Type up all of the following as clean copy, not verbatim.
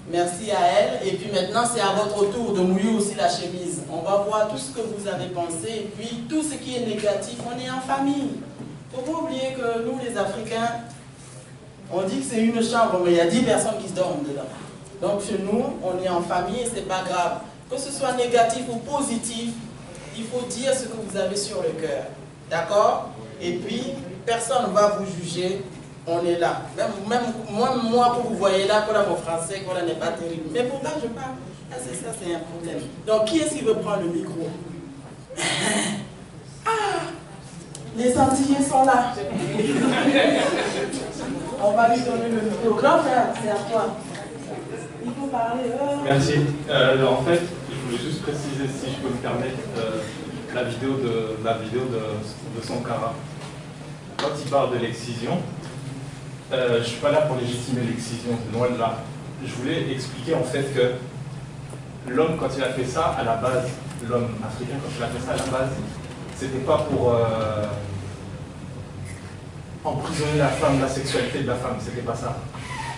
Merci à elle. Et puis maintenant, c'est à votre tour de mouiller aussi la chemise. On va voir tout ce que vous avez pensé. Et puis, tout ce qui est négatif, on est en famille. Il ne faut pas oublier que nous, les Africains, on dit que c'est une chambre, mais il y a 10 personnes qui se dorment dedans. Donc, chez nous, on est en famille et ce n'est pas grave. Que ce soit négatif ou positif, il faut dire ce que vous avez sur le cœur. D'accord? Et puis, personne ne va vous juger. On est là. Même moi, que vous voyez là, que là, mon français, que là n'est pas terrible. Mais pourtant, je parle. Ah, c'est ça, c'est un problème. Donc, qui est-ce qui veut prendre le micro? Ah! Les Antillais sont là. On va lui donner le micro. Grand frère, c'est à toi. Il faut parler. Merci. En fait, je voulais juste préciser, si je peux me permettre, la vidéo de Sankara. Quand il parle de l'excision, je ne suis pas là pour légitimer l'excision, loin de là. Je voulais expliquer en fait que l'homme, quand il a fait ça, à la base, l'homme africain, quand il a fait ça à la base, c'était pas pour emprisonner la femme, la sexualité de la femme, c'était pas ça.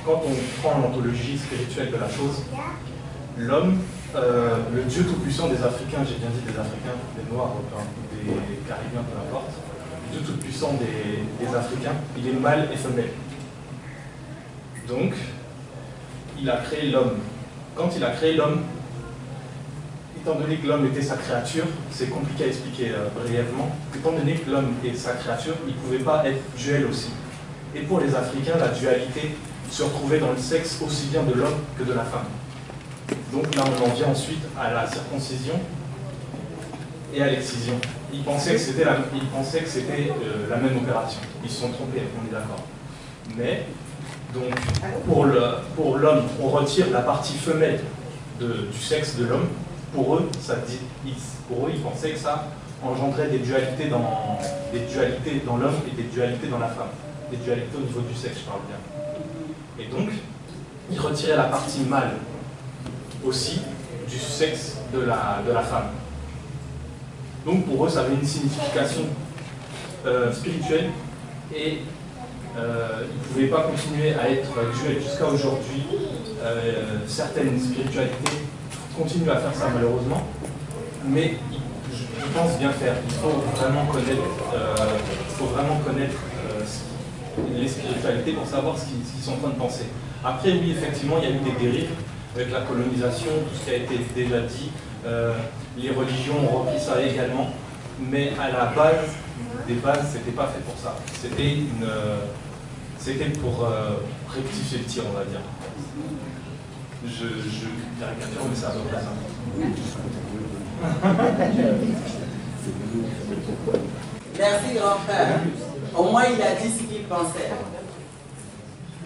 Quand on prend l'ontologie spirituelle de la chose, l'homme, le Dieu tout-puissant des Africains, j'ai bien dit des Africains, des Noirs, des Caribéens, peu importe, le Dieu tout-puissant des Africains, il est mâle et femelle. Donc, il a créé l'homme. Quand il a créé l'homme, étant donné que l'homme était sa créature, c'est compliqué à expliquer brièvement, étant donné que l'homme est sa créature, il ne pouvait pas être duel aussi. Et pour les Africains, la dualité se retrouvait dans le sexe aussi bien de l'homme que de la femme. Donc là, on en vient ensuite à la circoncision et à l'excision. Ils pensaient que c'était la même opération. Ils se sont trompés, on est d'accord. Mais, donc, pour l'homme, on retire la partie femelle du sexe de l'homme. Pour eux, ils pensaient que ça engendrait des dualités dans l'homme et des dualités dans la femme. Des dualités au niveau du sexe, je parle bien. Et donc, ils retiraient la partie mâle aussi du sexe de la femme. Donc pour eux, ça avait une signification spirituelle et ils ne pouvaient pas continuer à être duels jusqu'à aujourd'hui. Certaines spiritualités continuent à faire ça malheureusement, mais je pense bien faire. Il faut vraiment connaître, les spiritualités pour savoir ce qu'ils sont en train de penser. Après, oui, effectivement, il y a eu des dérives avec la colonisation, tout ce qui a été déjà dit. Les religions ont repris ça également, mais à la base, des bases, c'était pas fait pour ça. C'était pour rectifier le tir, on va dire. Je caricature, mais c'est à peu près ça. Merci, grand frère. Au moins, il a dit ce qu'il pensait.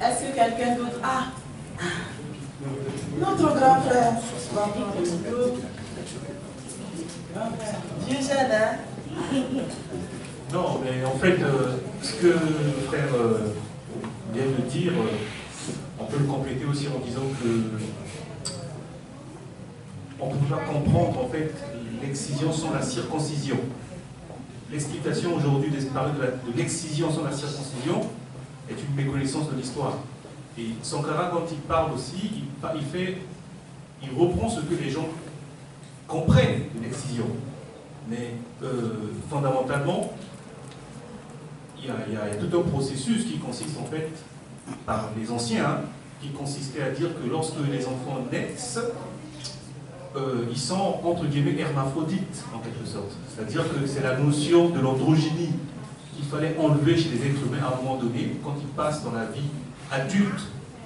Est-ce que quelqu'un d'autre... Ah, notre grand frère. Dieu j'aide, hein? Non, mais en fait, ce que le frère vient de dire, on peut le compléter aussi en disant que on ne peut pas comprendre en fait l'excision sans la circoncision. L'explication aujourd'hui de parler de l'excision sans la circoncision est une méconnaissance de l'histoire. Et Sankara, quand il parle aussi, il reprend ce que les gens comprennent de l'excision. Mais fondamentalement, il y a tout un processus qui consiste en fait, par les anciens, hein, qui consistait à dire que lorsque les enfants naissent, ils sont entre guillemets hermaphrodites en quelque sorte. C'est-à-dire que c'est la notion de l'androgynie qu'il fallait enlever chez les êtres humains à un moment donné, quand ils passent dans la vie adulte.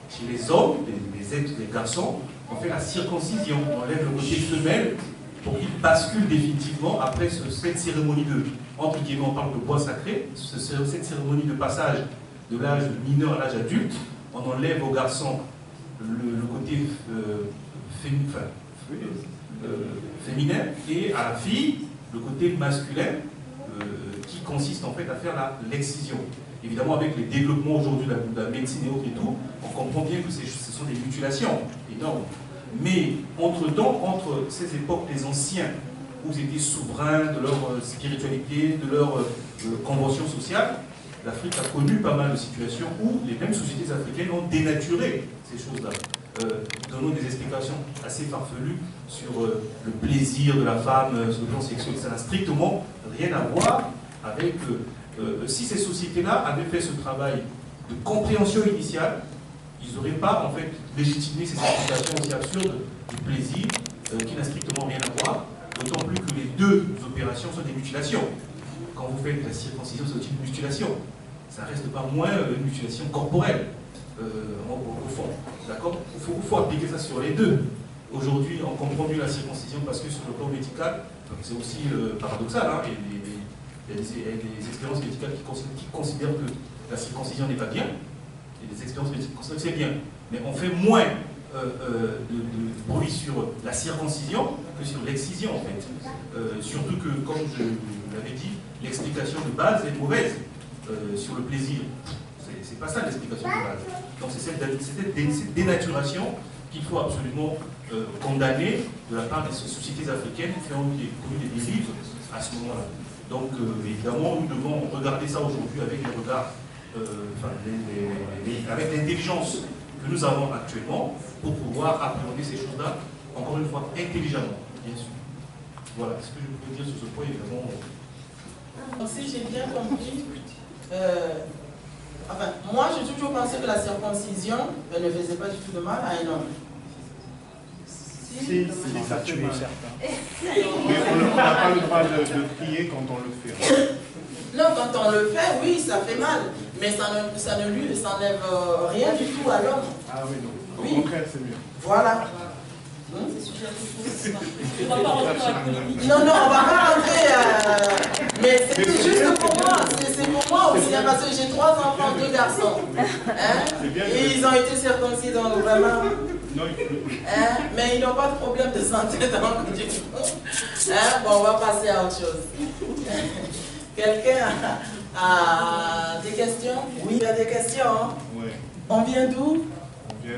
Chez les hommes, les garçons, on fait la circoncision, on enlève le côté femelle pour qu'ils basculent définitivement après cette cérémonie de, entre guillemets, on parle de bois sacré, cette cérémonie de passage de l'âge mineur à l'âge adulte, on enlève aux garçons le côté féminin et à la fille le côté masculin qui consiste en fait à faire l'excision. Évidemment, avec les développements aujourd'hui de la médecine et autres et tout, on comprend bien que ce sont des mutilations énormes. Mais entre-temps, entre ces époques, les anciens, où ils étaient souverains de leur spiritualité, de leur convention sociale, l'Afrique a connu pas mal de situations où les mêmes sociétés africaines ont dénaturé ces choses-là. donnant des explications assez farfelues sur le plaisir de la femme, sur le plan sexuel. Ça n'a strictement rien à voir avec... si ces sociétés-là avaient fait ce travail de compréhension initiale, ils n'auraient pas en fait légitimé ces explications aussi absurdes du plaisir qui n'a strictement rien à voir, d'autant plus que les deux opérations sont des mutilations. Quand vous faites la circoncision, c'est aussi une mutilation. Ça ne reste pas moins une mutilation corporelle, au fond. D'accord ? Il faut appliquer ça sur les deux. Aujourd'hui, on comprend mieux la circoncision parce que sur le plan médical, c'est aussi paradoxal. Hein, il y a des expériences médicales qui considèrent que la circoncision n'est pas bien, et des expériences médicales qui considèrent que c'est bien. Mais on fait moins de bruit sur la circoncision que sur l'excision, en fait. Surtout que, comme je l'avais dit, l'explication de base est mauvaise sur le plaisir. C'est pas ça l'explication de base. Donc c'est cette dénaturation qu'il faut absolument condamner de la part des sociétés africaines qui ont connu des dérives à ce moment-là. Donc évidemment, nous devons regarder ça aujourd'hui avec les regards, avec l'intelligence que nous avons actuellement pour pouvoir appréhender ces choses-là, encore une fois, intelligemment, bien sûr. Voilà ce que je peux dire sur ce point, évidemment. Donc, si j'ai bien compris, enfin, moi j'ai toujours pensé que la circoncision ne faisait pas du tout de mal à un homme. Si, ça fait mal. Mais on n'a pas le droit de crier quand on le fait. Non, quand on le fait, oui, ça fait mal. Mais ça ne lui s'enlève rien du tout à l'homme. Ah oui, non. Au Oui. contraire, c'est mieux. Voilà. On va pas rentrer dans la polémique. Non, on va pas rentrer. Mais c'était juste pour moi. C'est pour moi aussi, hein, parce que j'ai 3 enfants, 2 garçons. Hein? Et ils ont été circoncis, donc vraiment. Non, il faut le dire. Hein? Mais ils n'ont pas de problème de santé donc du coup. Hein? Bon, on va passer à autre chose. Quelqu'un a des questions? Oui, il y a des questions. Hein? Oui. On vient d'où? On vient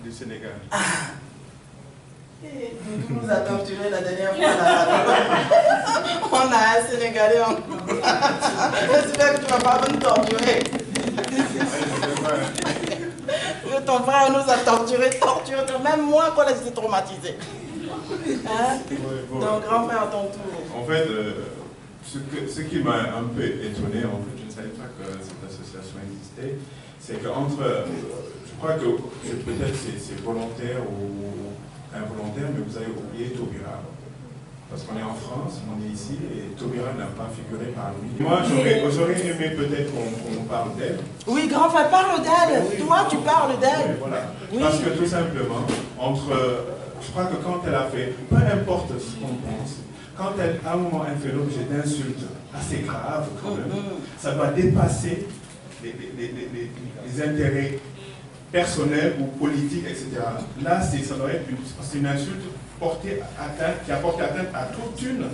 du Sénégal. Ah. Doudou nous a torturé la dernière fois. On a un Sénégalais en j'espère que tu ne vas pas nous torturer. Ton frère nous a torturé. Même moi, quand j'étais traumatisé. Hein? Ouais, bon. Donc, grand frère, à ton tour. En fait, ce qui m'a un peu étonné, en fait, je ne savais pas que cette association existait, c'est qu'entre, je crois que peut-être c'est volontaire ou involontaire, mais vous avez oublié Taubira. Parce qu'on est en France, on est ici, et Taubira n'a pas figuré parmi nous. Moi, j'aurais aimé peut-être qu'on parle d'elle. Oui, grand frère, parle d'elle. Oui. Toi, tu parles d'elle. Voilà. Oui. Parce que tout simplement, je crois que quand elle a fait, peu importe ce qu'on pense, quand elle, à un moment, elle fait l'objet d'insultes assez graves, quand même, ça va dépasser les intérêts personnels ou politiques, etc. Là, ça doit être une insulte qui a porté atteinte à toute une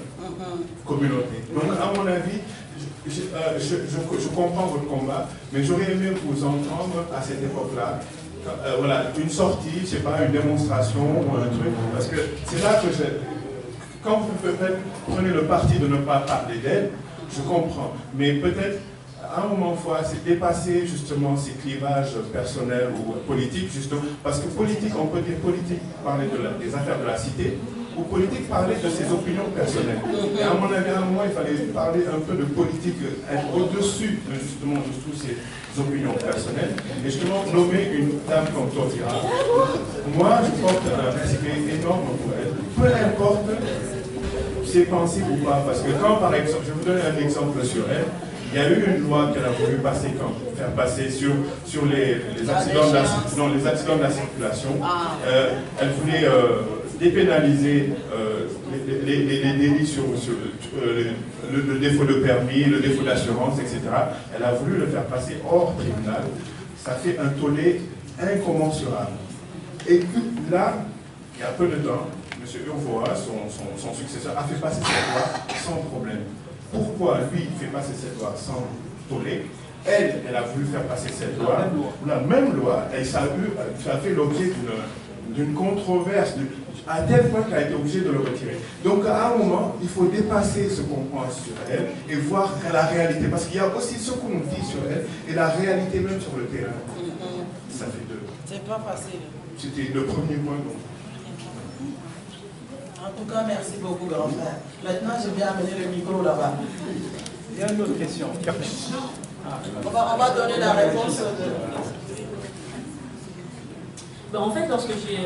communauté. Donc, à mon avis, je comprends votre combat, mais j'aurais aimé vous entendre à cette époque-là. Voilà, une sortie, je ne sais pas, une démonstration ou un truc, parce que c'est là que quand vous prenez le parti de ne pas parler d'elle, je comprends, mais peut-être à un moment fois, c'est dépasser justement ces clivages personnels ou politiques, justement, parce que politique, on peut dire politique, parler des affaires de la cité, ou politique, parler de ses opinions personnelles. Et à mon avis, à un moment, il fallait parler un peu de politique, être au-dessus justement de toutes ces opinions personnelles, et justement nommer une dame comme Taubira. Moi, je porte un respect énorme pour elle, peu importe ses pensées ou pas, parce que quand, par exemple, je vais vous donner un exemple sur elle, il y a eu une loi qu'elle a voulu faire passer sur les accidents de la circulation. Elle voulait dépénaliser les délits sur le défaut de permis, le défaut d'assurance, etc. Elle a voulu le faire passer hors tribunal. Ça fait un tollé incommensurable. Et là, il y a peu de temps, M. Urvoa, son successeur, a fait passer cette loi sans problème. Pourquoi lui il fait passer cette loi sans tollé? Elle a voulu faire passer cette loi, la même loi, et ça a fait l'objet d'une controverse, à tel point qu'elle a été obligée de le retirer. Donc à un moment, il faut dépasser ce qu'on pense sur elle et voir la réalité. Parce qu'il y a aussi ce qu'on nous dit sur elle et la réalité même sur le terrain. Ça fait deux. C'est pas facile. C'était le premier point. Donc. En tout cas, merci beaucoup, grand frère. Maintenant, je vais amener le micro là-bas. Il y a une autre question. On va donner la réponse. Ben, en fait, lorsque j'ai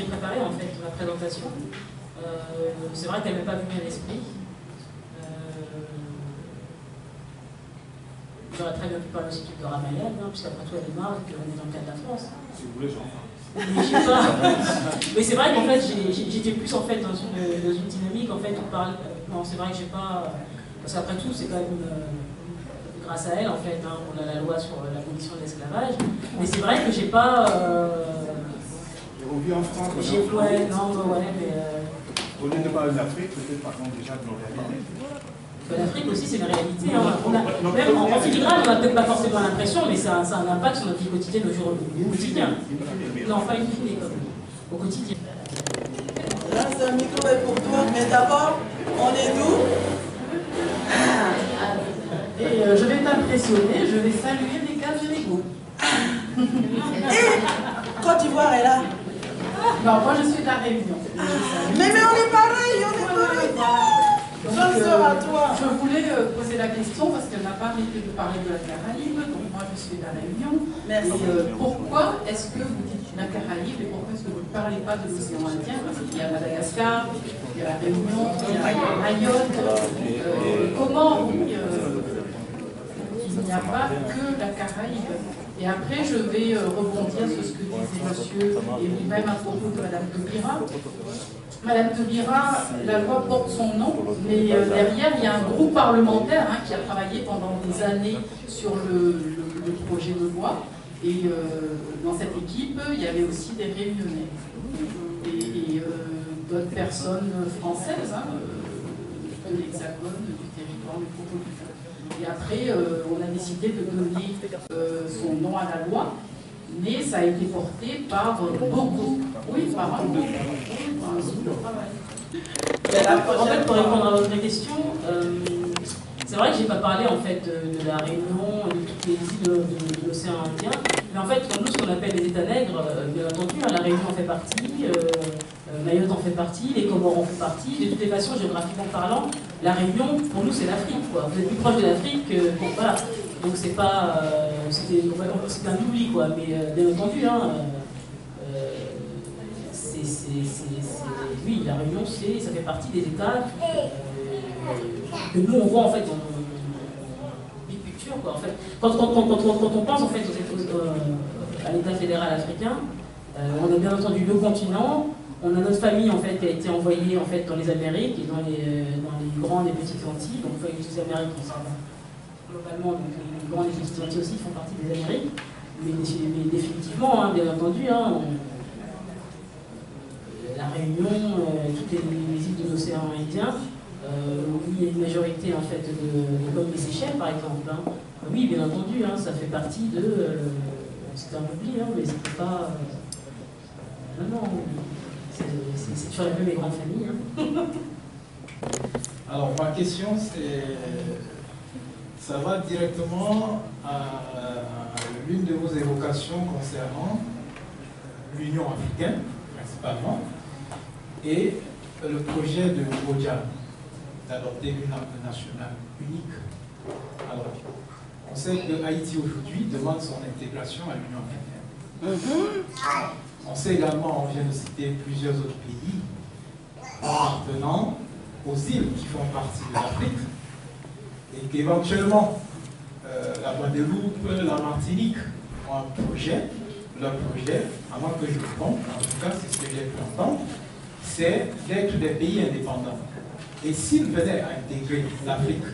préparé en fait, ma présentation, c'est vrai qu'elle ne m'a pas venu à l'esprit. J'aurais très bien pu parler aussi de Ramayad, hein, puisqu'après tout, elle est morte, et qu'on est dans le cas de la France. Si vous voulez, j'en parle. Mais je sais pas. Mais c'est vrai qu'en fait, j'étais plus en fait dans une dynamique en fait où parle. Non, c'est vrai que j'ai pas. Parce qu'après tout, c'est quand même grâce à elle en fait. Hein, on a la loi sur l'abolition de l'esclavage. Mais c'est vrai que j'ai pas. On vit en France. Ouais, non, ouais, mais. Au lieu de parler d'Afrique, peut-être parlons déjà de nos réalités. L'Afrique aussi, c'est une réalité. Hein. Même en filigrane, on n'a peut-être pas forcément l'impression, mais ça a un impact sur notre vie quotidienne au quotidien. Non, pas une fille, au quotidien. Là, ce micro est pour toi, mais d'abord, on est d'où? Et je vais t'impressionner, je vais saluer les gars de l'ego. Et Côte d'Ivoire est là. Non, moi je suis de la Réunion. Mais on est pareil, on est pareil. Donc, à toi. je voulais poser la question parce qu'elle n'a pas arrêté de parler de la Caraïbe, donc moi je suis de la Réunion. Merci. Et pourquoi est-ce que vous dites la Caraïbe et pourquoi est-ce que vous ne parlez pas de l'océan Indien? Parce qu'il y a Madagascar, il y a la Réunion, il y a Mayotte. Comment il n'y a pas que la Caraïbe? Et après, je vais rebondir sur ce que disait monsieur et vous-même à propos de Madame Taubira. Madame Taubira, la loi porte son nom, mais derrière, il y a un groupe parlementaire qui a travaillé pendant des années sur le projet de loi. Et dans cette équipe, il y avait aussi des Réunionnais et d'autres personnes françaises de l'Hexagone, du territoire métropolitain. Et après, on a décidé de donner son nom à la loi, mais ça a été porté par beaucoup. Oui, par un groupe. En fait, pour répondre à votre question, c'est vrai que je n'ai pas parlé en fait de la Réunion, de toutes les îles de l'océan Indien, mais en fait, nous, ce qu'on appelle les États nègres, bien entendu, la Réunion en fait partie, Mayotte en fait partie, les Comores en font partie. De toutes les façons, géographiquement parlant, la Réunion, pour nous, c'est l'Afrique, quoi. Vous êtes plus proche de l'Afrique, bon, voilà. Donc c'est pas, c'est un oubli, quoi. Mais bien entendu, hein, oui, la Réunion, ça fait partie des États que nous on voit en fait dans nos big picture, quoi. En fait, quand on pense en fait à l'État fédéral africain, on a bien entendu deux continents. On a notre famille en fait qui a été envoyée en fait dans les Amériques et dans les grandes et petites Antilles. Donc les Amériques, globalement, donc les grandes et petites Antilles aussi font partie des Amériques. Mais définitivement, hein, bien entendu, hein, la Réunion, toutes les îles de l'océan Indien, où il y a une majorité en fait comme les Seychelles par exemple. Hein. Oui, bien entendu, hein, ça fait partie de. C'est un oubli, hein, mais c'est pas. Non. C'est toujours un peu mes grandes familles. Hein. Alors, ma question, ça va directement à l'une de vos évocations concernant l'Union africaine, principalement, et le projet de Bodian d'adopter une langue nationale unique. Alors, on sait que Haïti aujourd'hui demande son intégration à l'Union africaine. On sait également, on vient de citer plusieurs autres pays appartenant aux îles qui font partie de l'Afrique et qu'éventuellement la Guadeloupe, la Martinique ont un projet. Leur projet, à moins que je me trompe, en tout cas c'est ce que j'ai pu entendre, c'est d'être des pays indépendants. Et s'ils venaient à intégrer l'Afrique,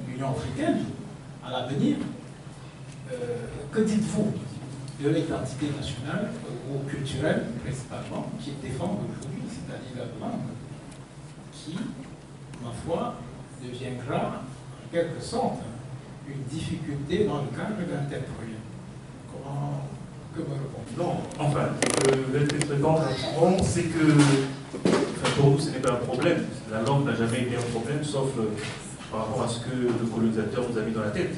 l'Union africaine, à l'avenir, que dites-vous de l'identité nationale ou culturelle, principalement, qu'ils défendent aujourd'hui, c'est-à-dire la langue, qui, ma foi, deviendra en quelque sorte une difficulté dans le cadre d'un tel projet. Comment que me répondre? Non, enfin, je vais peut-être répondre. C'est que, pour nous, ce n'est pas un problème. La langue n'a jamais été un problème, sauf par rapport à ce que le colonisateur nous a mis dans la tête.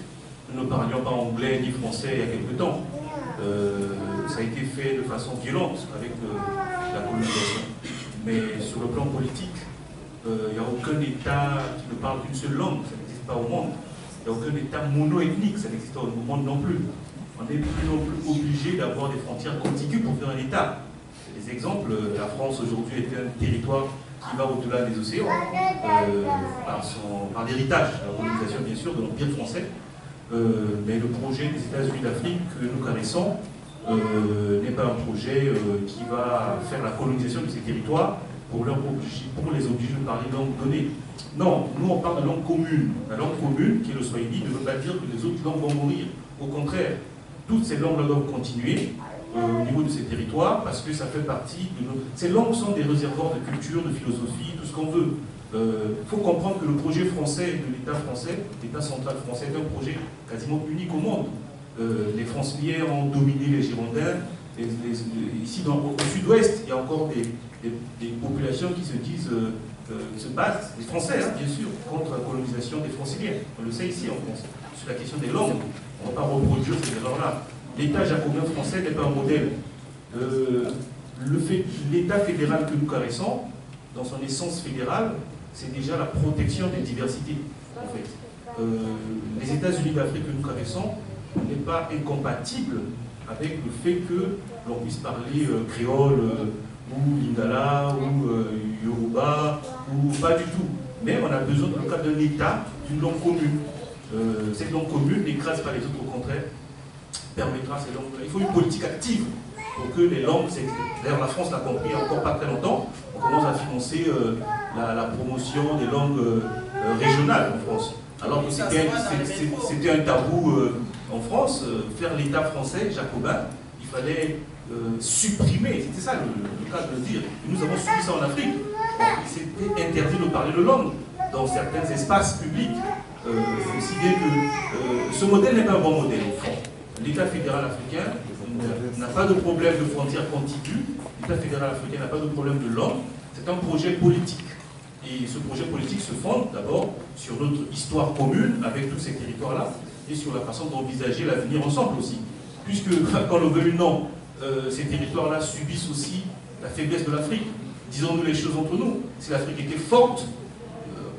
nous ne parlions pas anglais ni français il y a quelque temps. Ça a été fait de façon violente avec la colonisation. Mais sur le plan politique, il n'y a aucun État qui ne parle qu'une seule langue, ça n'existe pas au monde. Il n'y a aucun État mono-ethnique, ça n'existe pas au monde non plus. On n'est plus non plus obligé d'avoir des frontières contiguës pour faire un État. Des exemples, la France aujourd'hui est un territoire qui va au-delà des océans, par l'héritage, la colonisation bien sûr de l'Empire français. Mais le projet des États-Unis d'Afrique que nous caressons n'est pas un projet qui va faire la colonisation de ces territoires pour les obliger de parler langue donnée. Non, nous on parle de langue commune. La langue commune, qui est le Swahili, ne veut pas dire que les autres langues vont mourir. Au contraire, toutes ces langues doivent continuer au niveau de ces territoires parce que ça fait partie de nos... Ces langues sont des réservoirs de culture, de philosophie, tout ce qu'on veut. Il faut comprendre que le projet français de l'État français, l'État central français, est un projet quasiment unique au monde. Les Franciliens ont dominé les Girondins. Ici, au sud-ouest, il y a encore des populations qui se disent, qui se battent, les Français, hein, bien sûr, contre la colonisation des Franciliens. On le sait ici en France. Sur la question des langues, on ne va pas reproduire ces erreurs-là. L'État jacobin français n'est pas un modèle. L'État fédéral que nous caressons, dans son essence fédérale, c'est déjà la protection des diversités, en fait. Les États-Unis d'Afrique que nous caressons n'est pas incompatible avec le fait que l'on puisse parler créole ou lingala ou yoruba ou pas du tout. Mais on a besoin, dans le cadre d'un État, d'une langue commune. Cette langue commune n'écrase pas les autres, au contraire, permettra ces langues. Il faut une politique active pour que les langues, d'ailleurs la France l'a compris il n'y a encore pas très longtemps, on commence à financer la promotion des langues régionales en France. Alors que c'était un tabou en France, faire l'État français, jacobin, il fallait supprimer, c'était ça le cas de le dire. Et nous avons subi ça en Afrique. Il s'était interdit de parler de langue dans certains espaces publics. Considérer que ce modèle n'est pas un bon modèle au fond. L'État fédéral africain n'a pas de problème de frontières contiguës, l'État fédéral africain n'a pas de problème de langue, c'est un projet politique. Et ce projet politique se fonde d'abord sur notre histoire commune avec tous ces territoires-là et sur la façon d'envisager l'avenir ensemble aussi. Puisque, quand on le veut ou non, ces territoires-là subissent aussi la faiblesse de l'Afrique. Disons-nous les choses entre nous. Si l'Afrique était forte,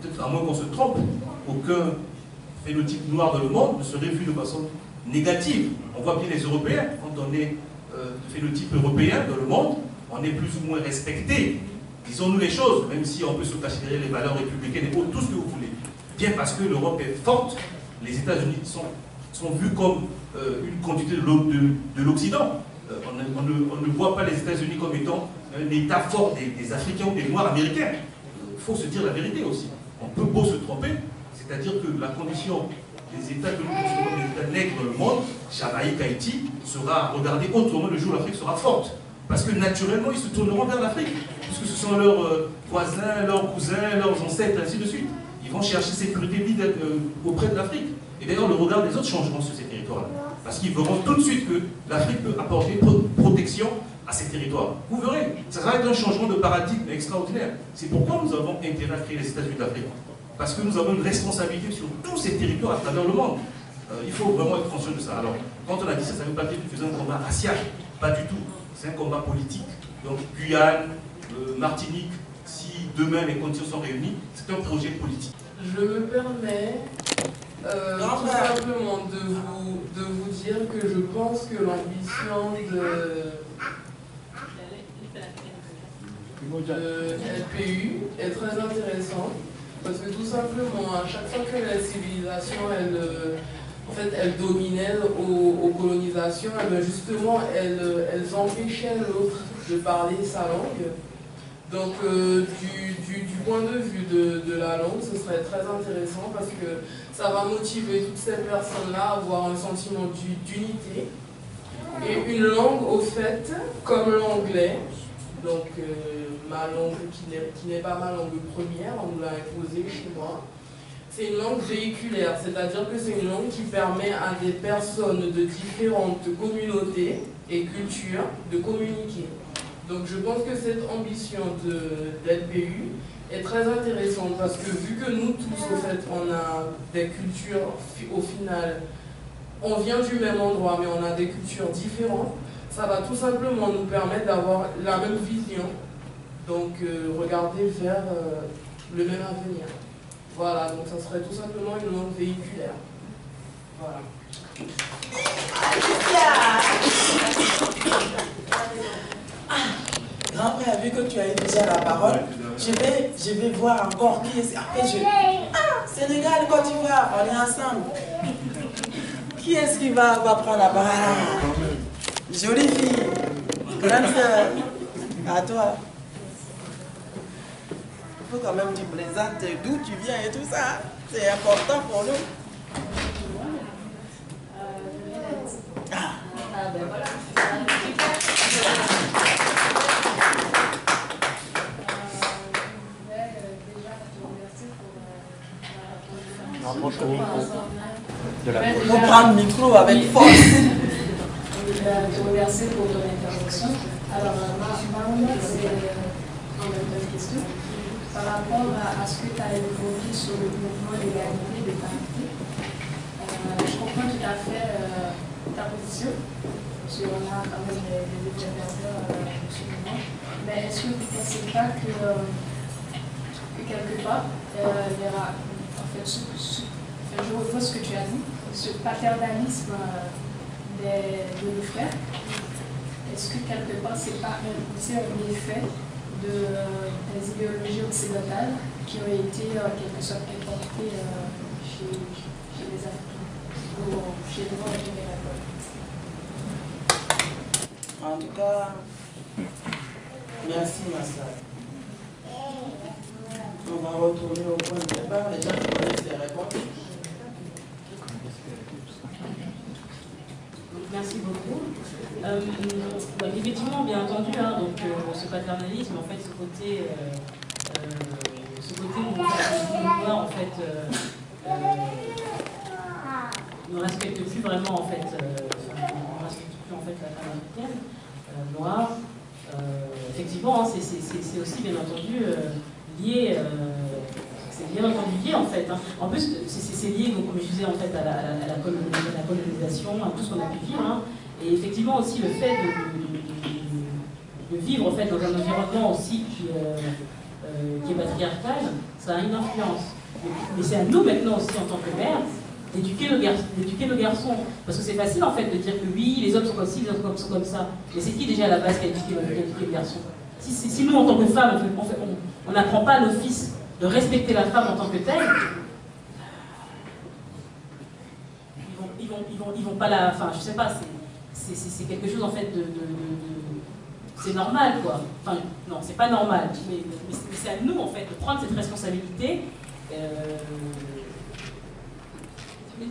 peut-être à moins qu'on se trompe, aucun phénotype noir dans le monde ne serait vu de façon négative. On voit bien les Européens, quand on est de phénotype européen dans le monde, on est plus ou moins respecté. Disons-nous les choses, même si on peut se cacher derrière les valeurs républicaines et tout ce que vous voulez. Bien parce que l'Europe est forte, les États-Unis sont vus comme une quantité de l'Occident. On ne voit pas les États-Unis comme étant un État fort des Africains ou des Noirs américains. Il faut se dire la vérité aussi. On peut beau se tromper, c'est-à-dire que la condition des États que nous considérons comme des États nègres dans le monde, Jamaïque, Haïti, sera regardée autrement le jour où l'Afrique sera forte. Parce que naturellement, ils se tourneront vers l'Afrique, puisque ce sont leurs voisins, leurs cousins, leurs ancêtres, ainsi de suite. Ils vont chercher sécurité vide auprès de l'Afrique. Et d'ailleurs, le regard des autres changeront sur ces territoires-là. Parce qu'ils verront tout de suite que l'Afrique peut apporter protection à ces territoires. Vous verrez, ça va être un changement de paradigme extraordinaire. C'est pourquoi nous avons intérêt à créer les États-Unis d'Afrique. Parce que nous avons une responsabilité sur tous ces territoires à travers le monde. Il faut vraiment être conscient de ça. Alors, quand on a dit ça, ça ne veut pas dire que nous faisons un combat racial. Pas du tout. C'est un combat politique. Donc, Guyane, Martinique, si demain les conditions sont réunies, c'est un projet politique. Je me permets tout simplement de vous dire que je pense que l'ambition de LPU est très intéressante parce que tout simplement, à chaque fois que la civilisation elle dominait aux colonisations, justement elles empêchaient l'autre de parler sa langue. Donc du point de vue de la langue, ce serait très intéressant parce que ça va motiver toutes ces personnes-là à avoir un sentiment d'unité. Et une langue, au fait, comme l'anglais, donc ma langue qui n'est pas ma langue première, on nous l'a imposée chez moi, c'est une langue véhiculaire, c'est-à-dire que c'est une langue qui permet à des personnes de différentes communautés et cultures de communiquer. Donc je pense que cette ambition d'LPU est très intéressante parce que vu que nous tous, au fait, on a des cultures au final on vient du même endroit, mais on a des cultures différentes, ça va tout simplement nous permettre d'avoir la même vision. Donc, regarder vers le même avenir. Voilà, donc ça serait tout simplement une langue véhiculaire. Voilà. Grand-père, vu que tu as eu déjà la parole, je vais voir encore qui est. Après, Sénégal, Côte d'Ivoire, on est ensemble. Qui est-ce qui va prendre la parole? Jolie fille, grande sœur, à toi. Il faut quand même que tu présentes d'où tu viens et tout ça. C'est important pour nous. Ben voilà. Il faut prendre le micro avec force. Te remercier pour ton intervention. Alors, ma remarque, c'est en même temps une question. Par rapport à ce que tu as évoqué sur le mouvement d'égalité de parité, je comprends tout à fait ta position. Parce qu'on a quand même des observateurs absolument. Mais est-ce que vous ne pensez pas que quelque part, il y aura, en fait, je revois ce que tu as dit, ce paternalisme de nos frères, est-ce que quelque part, c'est pas un effet des idéologies occidentales qui ont été en quelque sorte importées chez les Africains, ou chez les gens en général? En tout cas, merci ma soeur. On va retourner au point de départ, les gens qui connaissent les réponses. Merci beaucoup. Effectivement, bien entendu, ce paternalisme, en fait, ce côté où on voit, en fait, ne respecte plus vraiment, en fait, on respecte plus, en fait, la femme africaine, noire. Effectivement, c'est aussi, bien entendu, lié. C'est bien entendu lié en fait. En plus, c'est lié, donc, comme je disais, en fait, à la colonisation, à tout ce qu'on a pu vivre. Et effectivement aussi le fait de vivre en fait, dans un environnement aussi qui est patriarcal, ça a une influence. Mais c'est à nous maintenant aussi en tant que mère d'éduquer le garçon. Parce que c'est facile en fait de dire que oui, les hommes sont comme ci, les hommes sont comme ça. Mais c'est qui déjà à la base qui a éduqué le garçon? Si nous en tant que femmes, on n'apprend pas à nos fils de respecter la femme en tant que telle, ils vont pas la... Enfin, je sais pas, c'est quelque chose en fait c'est normal quoi. Enfin, non, c'est pas normal, mais c'est à nous en fait de prendre cette responsabilité.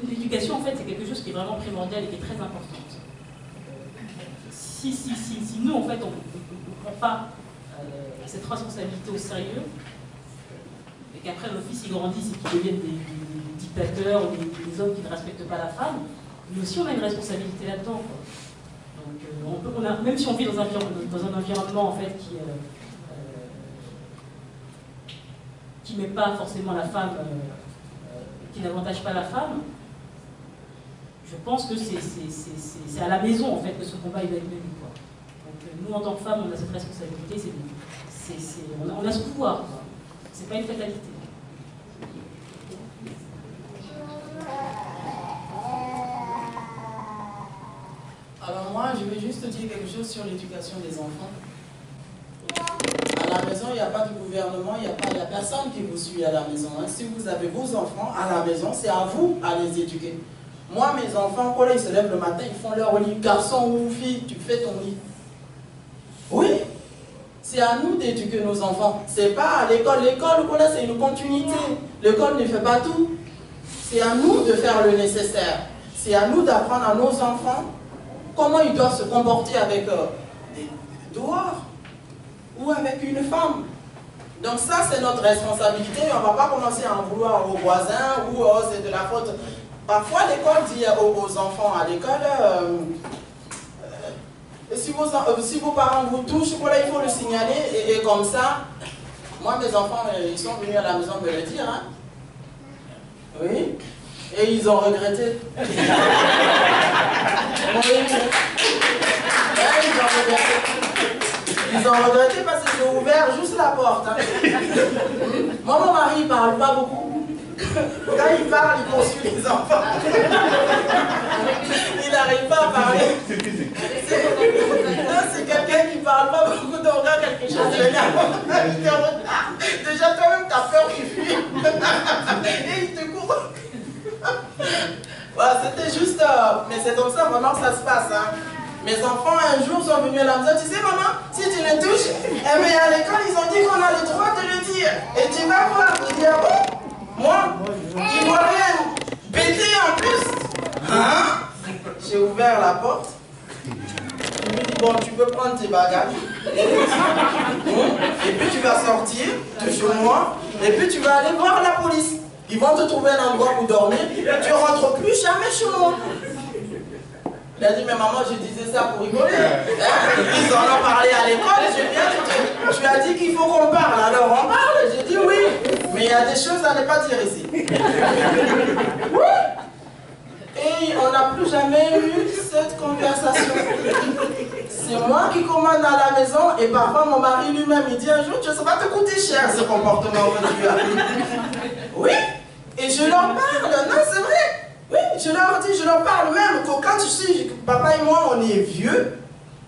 L'éducation en fait c'est quelque chose qui est vraiment primordial et qui est très importante. Si nous en fait on ne prend pas cette responsabilité au sérieux, et qu'après nos fils ils grandissent et qu'ils deviennent des dictateurs ou des hommes qui ne respectent pas la femme, nous aussi on a une responsabilité là-dedans. Donc même si on vit dans un environnement en fait qui ne met pas forcément la femme, qui n'avantage pas la femme, je pense que c'est à la maison en fait que ce combat il va être mené. Donc nous en tant que femmes on a cette responsabilité, on a ce pouvoir. C'est pas une fatalité. Alors moi, je vais juste dire quelque chose sur l'éducation des enfants. À la maison, il n'y a pas de gouvernement, il n'y a personne qui vous suit à la maison. Si vous avez vos enfants à la maison, c'est à vous à les éduquer. Moi, mes enfants, quand ils se lèvent le matin, ils font leur lit. Garçon ou fille, tu fais ton lit. Oui, c'est à nous d'éduquer nos enfants. C'est pas à l'école. L'école, c'est une continuité. L'école ne fait pas tout. C'est à nous de faire le nécessaire. C'est à nous d'apprendre à nos enfants comment ils doivent se comporter avec dehors ou avec une femme. Donc ça, c'est notre responsabilité. On ne va pas commencer à en vouloir aux voisins ou c'est de la faute. Parfois, l'école dit aux enfants à l'école, si vos parents vous touchent, voilà, il faut le signaler. Et comme ça, moi, mes enfants, ils sont venus à la maison me le dire. Hein. Oui. Et ils ont regretté. Oui. Ils ont regretté parce qu'ils ont ouvert juste la porte. Hein. Moi, mon mari, il ne parle pas beaucoup. Quand il parle, il poursuit les enfants. Il n'arrive pas à parler. C'est quelqu'un qui ne parle pas beaucoup, donc quand quelque chose d'énerve, il te retarde. Déjà, toi-même, tu as peur qu'il fuit. Et il te court. Voilà, c'était juste... mais c'est comme ça vraiment que ça se passe. Hein. Mes enfants, un jour, sont venus à la maison. Tu sais, maman, si tu le touches, eh bien, à l'école, ils ont dit qu'on a le droit de le dire. Et tu vas voir. Je dis, ah bon? Moi, ils vont rien péter en plus. Hein? J'ai ouvert la porte. Je lui dis, bon, tu peux prendre tes bagages. Et puis tu vas sortir de chez moi. Et puis tu vas aller voir la police. Ils vont te trouver un endroit où dormir. Tu ne rentres plus jamais chez moi. Il a dit, mais maman, je disais ça pour rigoler. Hein? Ils en ont parlé à l'école. Tu as dit qu'il faut qu'on parle. Alors on parle. J'ai dit oui. Mais il y a des choses à ne pas dire ici. Oui. Et on n'a plus jamais eu cette conversation. C'est moi qui commande à la maison et parfois mon mari lui-même, il dit un jour, ça va te coûter cher ce comportement que tu as. Oui. Et je leur parle. Non, c'est vrai. Oui, je leur parle même que quand papa et moi, on est vieux,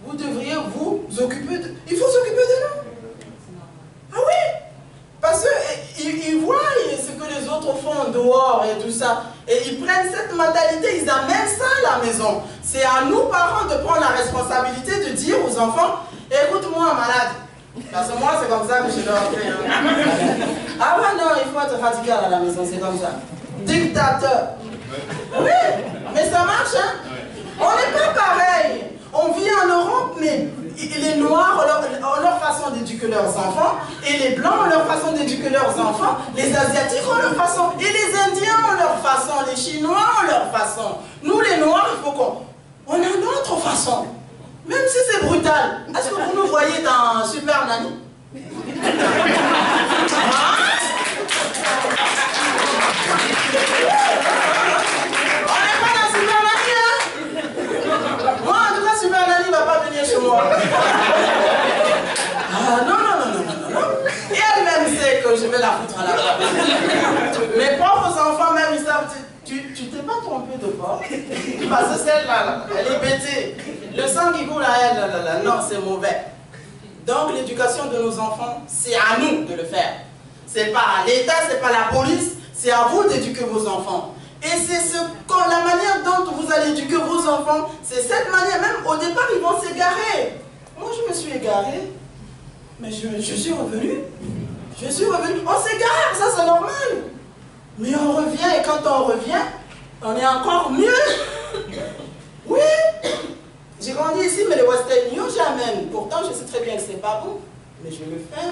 vous devriez vous occuper de... Il faut s'occuper de nous. Ah oui. Parce qu'ils voient ce que les autres font dehors et tout ça. Et ils prennent cette mentalité, ils amènent ça à la maison. C'est à nous, parents, de prendre la responsabilité de dire aux enfants, écoute-moi, malade. Parce que moi, c'est comme ça que je leur fais. Hein. Ah ouais, non, il faut être radical à la maison, c'est comme ça. Dictateur. Oui, mais ça marche, hein. On n'est pas pareil. On vit en Europe, mais les Noirs ont leur façon d'éduquer leurs enfants, et les Blancs ont leur façon d'éduquer leurs enfants, les Asiatiques ont leur façon, et les Indiens ont leur façon, les Chinois ont leur façon. Nous, les Noirs, il faut qu'on a notre façon. Même si c'est brutal. Est-ce que vous nous voyez dans Super Nanny? Super Nanny ne va pas venir chez moi. Ah non. Et elle-même sait que je vais la foutre à la porte. Mes propres enfants même, ils savent, tu t'es pas trompé de porte. Parce que celle-là, elle est bêtée. Le sang qui coule à elle, non, c'est mauvais. Donc l'éducation de nos enfants, c'est à nous de le faire. C'est pas à l'État, c'est pas la police, c'est à vous d'éduquer vos enfants. Et c'est la manière dont vous allez éduquer vos enfants, c'est cette manière, même au départ, ils vont s'égarer. Moi, je me suis égarée, mais je suis revenue. On s'égare, ça c'est normal. Mais on revient, et quand on revient, on est encore mieux. Oui. J'ai grandi ici, mais les Western Union, j'amène. Pourtant, je sais très bien que c'est pas bon. Mais je le fais.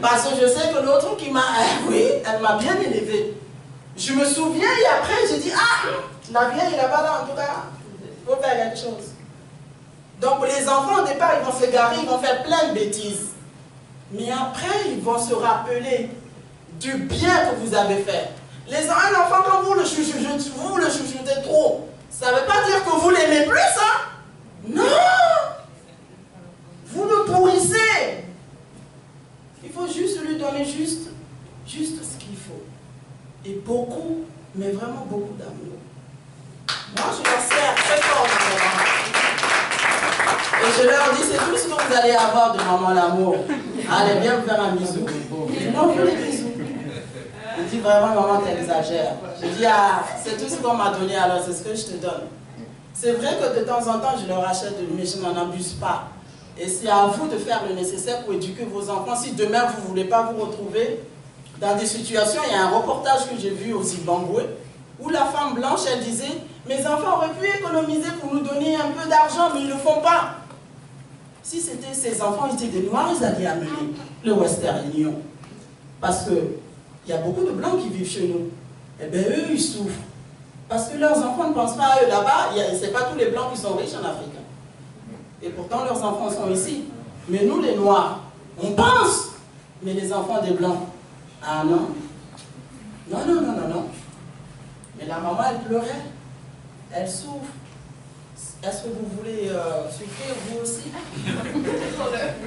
Parce que je sais que l'autre qui m'a... oui, elle m'a bien élevée. Je me souviens et après j'ai dit, ah, la vieille là-bas, là, en tout cas, il faut faire quelque chose. Donc les enfants au départ, ils vont se garer, ils vont faire plein de bêtises. Mais après, ils vont se rappeler du bien que vous avez fait. Un enfant, quand vous le chouchoutez trop, ça ne veut pas dire que vous l'aimez plus, hein? Non! Vous le pourrissez. Il faut juste lui donner juste ce qu'il faut. Et beaucoup, mais vraiment beaucoup d'amour. Moi, je leur sers très fort de maman. Et je leur dis, c'est tout ce que vous allez avoir de maman l'amour. Allez, viens me faire un bisou. Non, plus les bisous. Je dis vraiment, maman, t'exagères. Je dis, ah, c'est tout ce qu'on m'a donné, alors c'est ce que je te donne. C'est vrai que de temps en temps, je leur achète, mais je n'en abuse pas. Et c'est à vous de faire le nécessaire pour éduquer vos enfants. Si demain, vous ne voulez pas vous retrouver dans des situations, il y a un reportage que j'ai vu au Zimbabwe, où la femme blanche, elle disait, mes enfants auraient pu économiser pour nous donner un peu d'argent, mais ils ne le font pas. Si c'était ces enfants étaient des noirs, ils allaient amener le Western Union. Parce qu'il y a beaucoup de blancs qui vivent chez nous. Eh bien, eux, ils souffrent. Parce que leurs enfants ne pensent pas à eux. Là-bas, ce n'est pas tous les blancs qui sont riches en Afrique. Et pourtant, leurs enfants sont ici. Mais nous, les noirs, on pense. Mais les enfants des blancs, ah non. Non. Mais la maman, elle pleurait. Elle souffre. Est-ce que vous voulez souffrir vous aussi?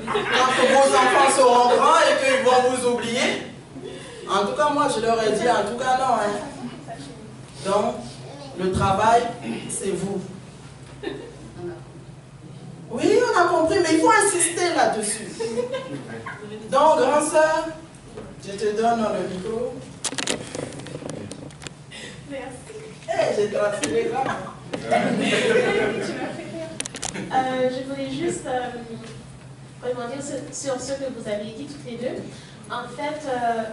Quand vos enfants seront grands et qu'ils vont vous oublier? En tout cas, moi, je leur ai dit, en tout cas, non. Hein. Donc, le travail, c'est vous. Oui, on a compris, mais il faut insister là-dessus. Donc, grande sœur, je te donne le micro. Merci. Hey, j'ai tracé les grands. Je voulais juste rebondir sur ce que vous avez dit toutes les deux. En fait,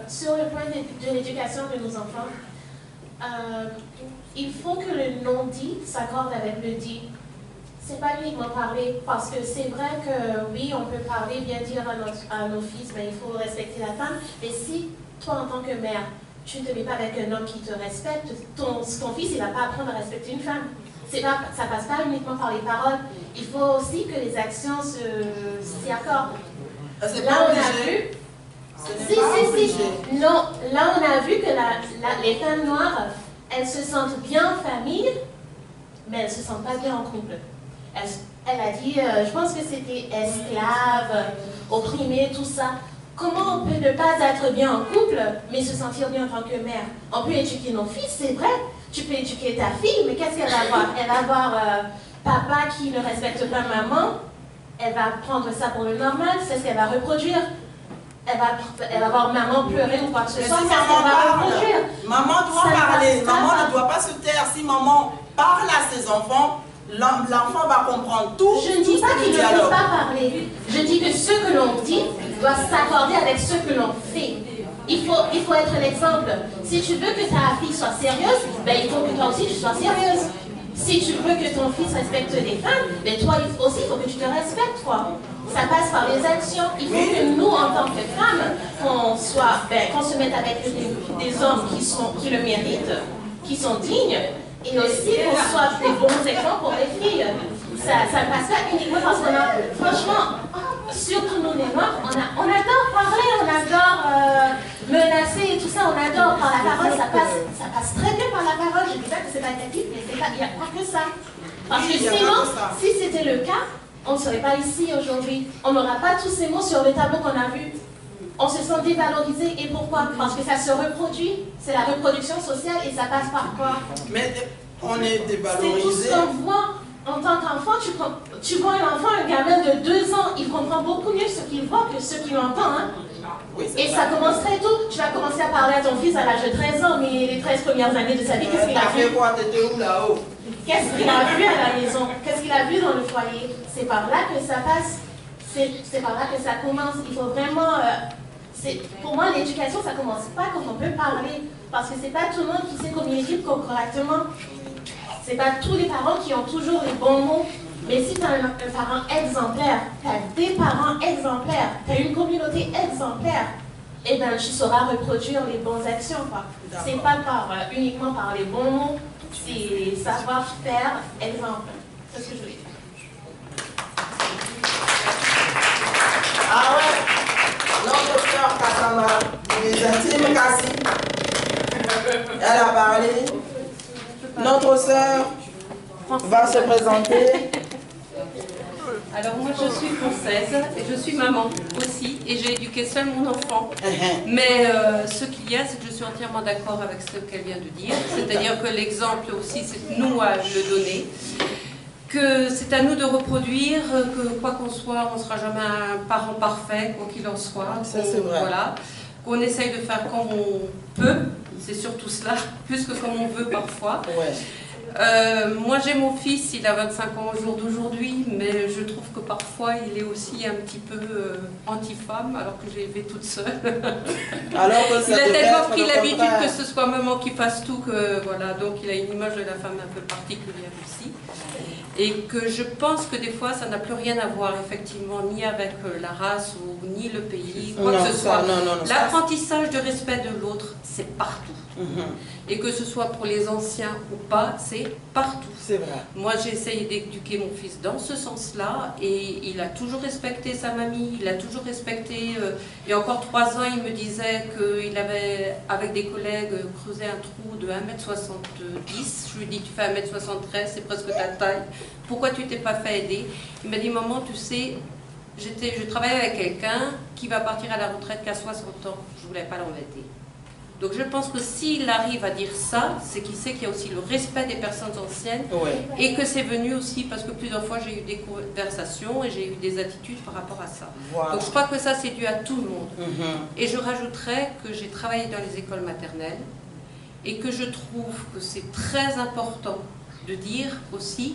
sur le point de l'éducation de nos enfants, il faut que le non-dit s'accorde avec le dit. C'est pas uniquement parler, parce que c'est vrai que oui, on peut parler, bien dire à nos fils, mais il faut respecter la femme. Mais si toi, en tant que mère, tu ne te mets pas avec un homme qui te respecte, ton fils, il ne va pas apprendre à respecter une femme. Ça ne passe pas uniquement par les paroles. Il faut aussi que les actions s'y accordent. Là, on a vu... Non, là, on a vu que les femmes noires, elles se sentent bien en famille, mais elles ne se sentent pas bien en couple. Elle a dit, je pense que c'était esclave, opprimée, tout ça. Comment on peut ne pas être bien en couple, mais se sentir bien en tant que mère? On peut éduquer nos fils, c'est vrai. Tu peux éduquer ta fille, mais qu'est-ce qu'elle va avoir? Elle va avoir papa qui ne respecte pas maman. Elle va prendre ça pour le normal, c'est ce qu'elle va reproduire. Elle va voir maman pleurer ou quoi que ce soit, c'est ce qu'elle va reproduire. Maman doit parler, maman ne doit pas se taire. Si maman parle à ses enfants, l'enfant va comprendre tout. Je ne dis pas qu'il ne faut pas parler. Je dis que ce que l'on dit doit s'accorder avec ce que l'on fait. Il faut être l'exemple. Si tu veux que ta fille soit sérieuse, ben, il faut que toi aussi tu sois sérieuse. Si tu veux que ton fils respecte les femmes, ben, toi aussi il faut que tu te respectes, quoi. Ça passe par les actions. Il faut que nous, en tant que femmes, qu'on se mette avec des hommes qui le méritent, qui sont dignes, et aussi qu'on soit des bons exemples pour les filles. Ça ne passe pas uniquement parce qu'on a, franchement, surtout nous les Noirs, on adore parler, on adore menacer et tout ça, on adore par la parole, ça passe très bien par la parole. Je ne dis pas que c'est pas négatif, mais il n'y a pas que ça. Parce que sinon, si c'était le cas, on ne serait pas ici aujourd'hui. On n'aura pas tous ces mots sur le tableau qu'on a vu. On se sent dévalorisé. Et pourquoi? Parce que ça se reproduit. C'est la reproduction sociale et ça passe par quoi? Mais on est dévalorisé. C'est tout ce qu'on voit. En tant qu'enfant, tu vois un enfant, un gamin de 2 ans, il comprend beaucoup mieux ce qu'il voit que ce qu'il entend. Hein? Oui, et ça commence très tôt. Tu vas commencer à parler à ton fils à l'âge de 13 ans, mais les 13 premières années de sa vie, qu'est-ce qu'il a vu? T'étais où là-haut? Qu'est-ce qu'il a vu à la maison? Qu'est-ce qu'il a vu dans le foyer? C'est par là que ça passe. C'est par là que ça commence. Il faut vraiment... pour moi, l'éducation, ça commence pas quand on peut parler. Parce que c'est pas tout le monde qui sait communiquer correctement. C'est pas tous les parents qui ont toujours les bons mots. Mais si tu as un parent exemplaire, tu as des parents exemplaires, tu as une communauté exemplaire, eh bien, tu sauras reproduire les bonnes actions. C'est pas uniquement par les bons mots, c'est savoir faire exemple. C'est ce que je voulais dire. Ah ouais, notre sœur Kassama, les intimes Kassi, elle a parlé. Notre sœur va se présenter. Alors moi je suis française et je suis maman aussi et j'ai éduqué seule mon enfant. Mais ce qu'il y a, c'est que je suis entièrement d'accord avec ce qu'elle vient de dire. C'est-à-dire que l'exemple aussi, c'est nous à le donner. Que c'est à nous de reproduire, que quoi qu'on soit, on ne sera jamais un parent parfait, quoi qu'il en soit. Ça c'est vrai. Voilà. Qu'on essaye de faire comme on peut, c'est surtout cela, plus que comme on veut parfois. Ouais. Moi j'ai mon fils, il a 25 ans au jour d'aujourd'hui, mais je trouve que parfois il est aussi un petit peu anti-femme, alors que j'ai élevé toute seule. Alors que il a tellement pris l'habitude que ce soit maman qui fasse tout, que voilà, donc il a une image de la femme un peu particulière aussi. Et que je pense que des fois ça n'a plus rien à voir effectivement ni avec la race ou ni le pays, quoi que ce soit. L'apprentissage de respect de l'autre, c'est partout. Et que ce soit pour les anciens ou pas, c'est partout. C'est vrai. Moi, j'ai essayé d'éduquer mon fils dans ce sens-là et il a toujours respecté sa mamie, il a toujours respecté... il y a encore 3 ans, il me disait qu'il avait, avec des collègues, creusé un trou de 1m70. Je lui ai dit, tu fais 1m73, c'est presque ta taille. Pourquoi tu t'es pas fait aider? Il m'a dit, maman, tu sais, je travaillais avec quelqu'un qui va partir à la retraite qu'à 60 ans. Je ne voulais pas l'embêter. Donc je pense que s'il arrive à dire ça, c'est qu'il sait qu'il y a aussi le respect des personnes anciennes et que c'est venu aussi parce que plusieurs fois j'ai eu des conversations et j'ai eu des attitudes par rapport à ça. Voilà. Donc je crois que ça c'est dû à tout le monde. Et je rajouterais que j'ai travaillé dans les écoles maternelles et que je trouve que c'est très important de dire aussi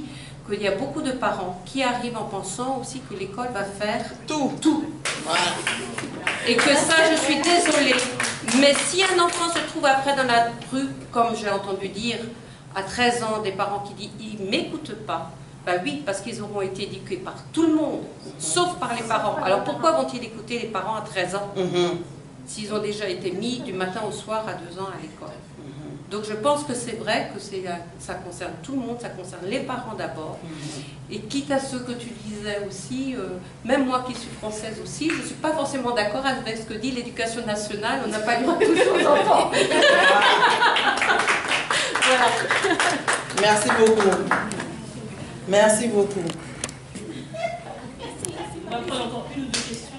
qu'il y a beaucoup de parents qui arrivent en pensant aussi que l'école va faire tout. Voilà. Et que ça, je suis désolée. Mais si un enfant se trouve après dans la rue, comme j'ai entendu dire, à 13 ans, des parents qui disent « ils ne m'écoutent pas », ben oui, parce qu'ils auront été éduqués par tout le monde, sauf par les parents. Alors pourquoi vont-ils écouter les parents à 13 ans s'ils ont déjà été mis du matin au soir à 2 ans à l'école? Donc je pense que c'est vrai que ça concerne tout le monde, ça concerne les parents d'abord. Et quitte à ce que tu disais aussi, même moi qui suis française aussi, je ne suis pas forcément d'accord avec ce que dit l'éducation nationale, on n'a pas le droit de toucher aux enfants. Voilà. Merci beaucoup. Merci beaucoup.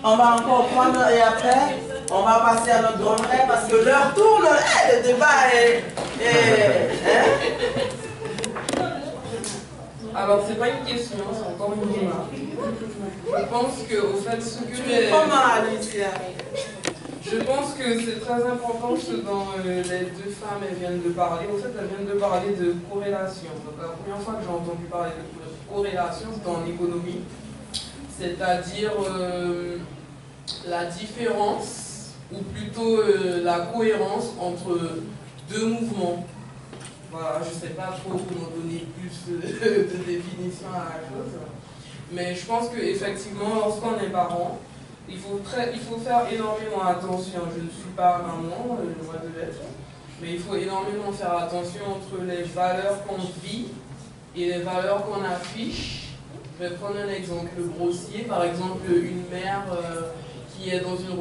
On va encore prendre et après, on va passer à notre grand frère parce que l'heure tourne, le débat est... Alors, c'est pas une question, c'est encore une remarque. Je pense que, au fait, ce que... Tu es comment, Alicia? Je pense que c'est très important ce dont les 2 femmes viennent de parler. En fait, elles viennent de parler de corrélation. Donc, la première fois que j'ai entendu parler de corrélation, c'était en économie. C'est-à-dire la différence, ou plutôt la cohérence entre 2 mouvements. Voilà, je ne sais pas trop comment donner plus de définition à la chose. Mais je pense qu'effectivement, lorsqu'on est parent, il faut faire énormément attention. Je ne suis pas maman, loin de l'être, mais il faut énormément faire attention entre les valeurs qu'on vit et les valeurs qu'on affiche. Je vais prendre un exemple grossier, par exemple une mère qui est dans une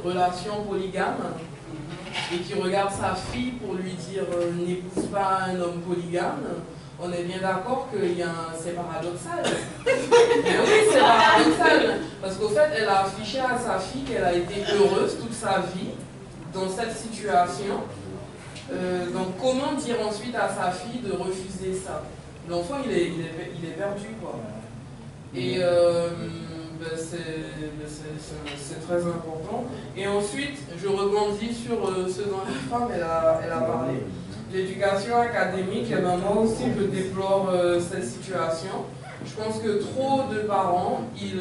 relation polygame et qui regarde sa fille pour lui dire n'épouse pas un homme polygame. On est bien d'accord que c'est paradoxal. Mais oui, c'est paradoxal. Parce qu'au fait, elle a affiché à sa fille qu'elle a été heureuse toute sa vie dans cette situation. Donc comment dire ensuite à sa fille de refuser ça? L'enfant, il est perdu, quoi. Et c'est très important. Et ensuite, je rebondis sur ce dont la femme elle a parlé. L'éducation académique, et ben moi aussi je déplore cette situation. Je pense que trop de parents, ils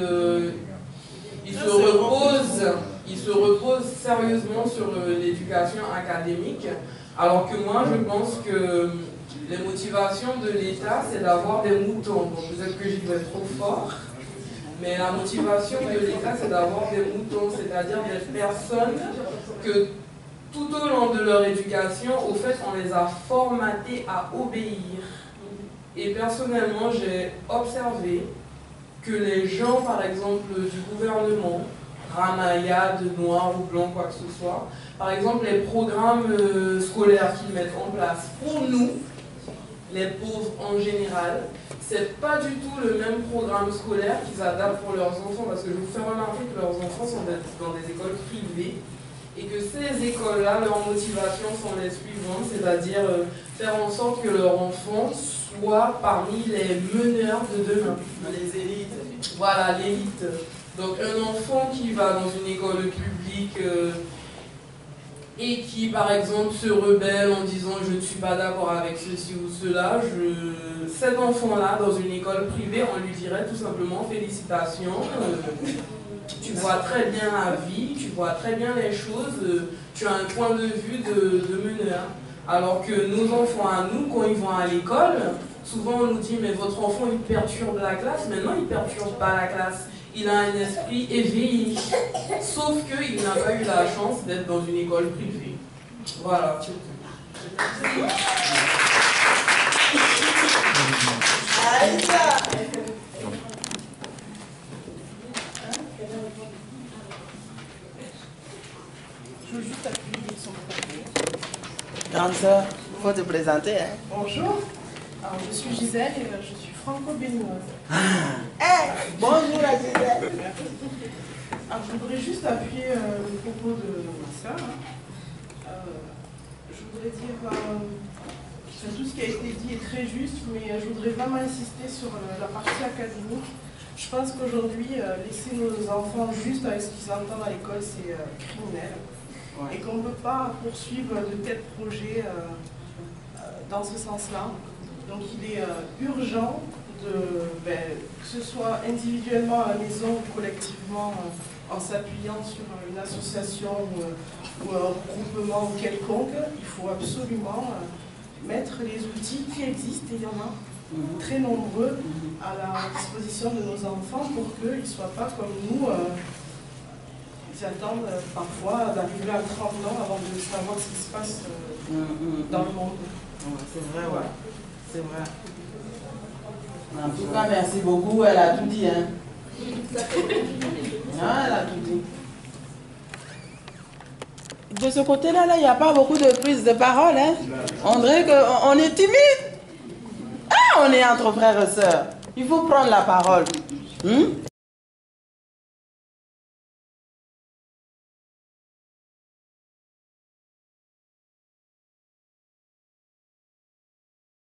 se reposent sérieusement sur l'éducation académique, alors que moi je pense que les motivations de l'État, c'est d'avoir des moutons. Donc peut-être que j'y vais trop fort, mais la motivation de l'État, c'est d'avoir des moutons, c'est-à-dire des personnes que tout au long de leur éducation, au fait, on les a formatés à obéir. Et personnellement, j'ai observé que les gens, par exemple, du gouvernement, Ramayad, noir ou blanc, quoi que ce soit, par exemple, les programmes scolaires qu'ils mettent en place pour nous, les pauvres en général, c'est pas du tout le même programme scolaire qu'ils adaptent pour leurs enfants, parce que je vous fais remarquer que leurs enfants sont dans des écoles privées, et que ces écoles-là, leur motivation sont les suivantes, c'est-à-dire faire en sorte que leur enfant soit parmi les meneurs de demain. Les élites. Voilà, l'élite. Donc un enfant qui va dans une école publique et qui, par exemple, se rebelle en disant « je ne suis pas d'accord avec ceci ou cela », cet enfant-là, dans une école privée, on lui dirait tout simplement « félicitations ». Tu vois très bien la vie, tu vois très bien les choses, tu as un point de vue de meneur. Alors que nos enfants à nous, quand ils vont à l'école, souvent on nous dit mais votre enfant il perturbe la classe, mais non il ne perturbe pas la classe. Il a un esprit éveillé, sauf qu'il n'a pas eu la chance d'être dans une école privée. Voilà. Aïcha. Je veux juste appuyer sur mon papier. Grande sœur, il faut te présenter. Hein. Bonjour, alors, je suis Gisèle et je suis franco-béninoise. Bonjour à Gisèle. Alors, je voudrais juste appuyer le propos de ma sœur. Je voudrais dire que tout ce qui a été dit est très juste, mais je voudrais vraiment insister sur la partie académique. Je pense qu'aujourd'hui, laisser nos enfants juste avec ce qu'ils entendent à l'école, c'est criminel. Ouais. Et qu'on ne peut pas poursuivre de tels projets dans ce sens-là. Donc il est urgent que ce soit individuellement à la maison ou collectivement en s'appuyant sur une association ou un regroupement quelconque, il faut absolument mettre les outils qui existent, et il y en a très nombreux à la disposition de nos enfants pour qu'ils ne soient pas comme nous. Ils attendent parfois d'arriver à 30 ans avant de savoir ce qui se passe dans le monde. C'est vrai, ouais. C'est vrai. En tout cas, merci beaucoup. Elle a tout dit. Hein. Ah, elle a tout dit. De ce côté-là, il n'y a pas beaucoup de prise de parole. Hein. On dirait qu'on est timide. Ah, on est entre frères et sœurs. Il faut prendre la parole.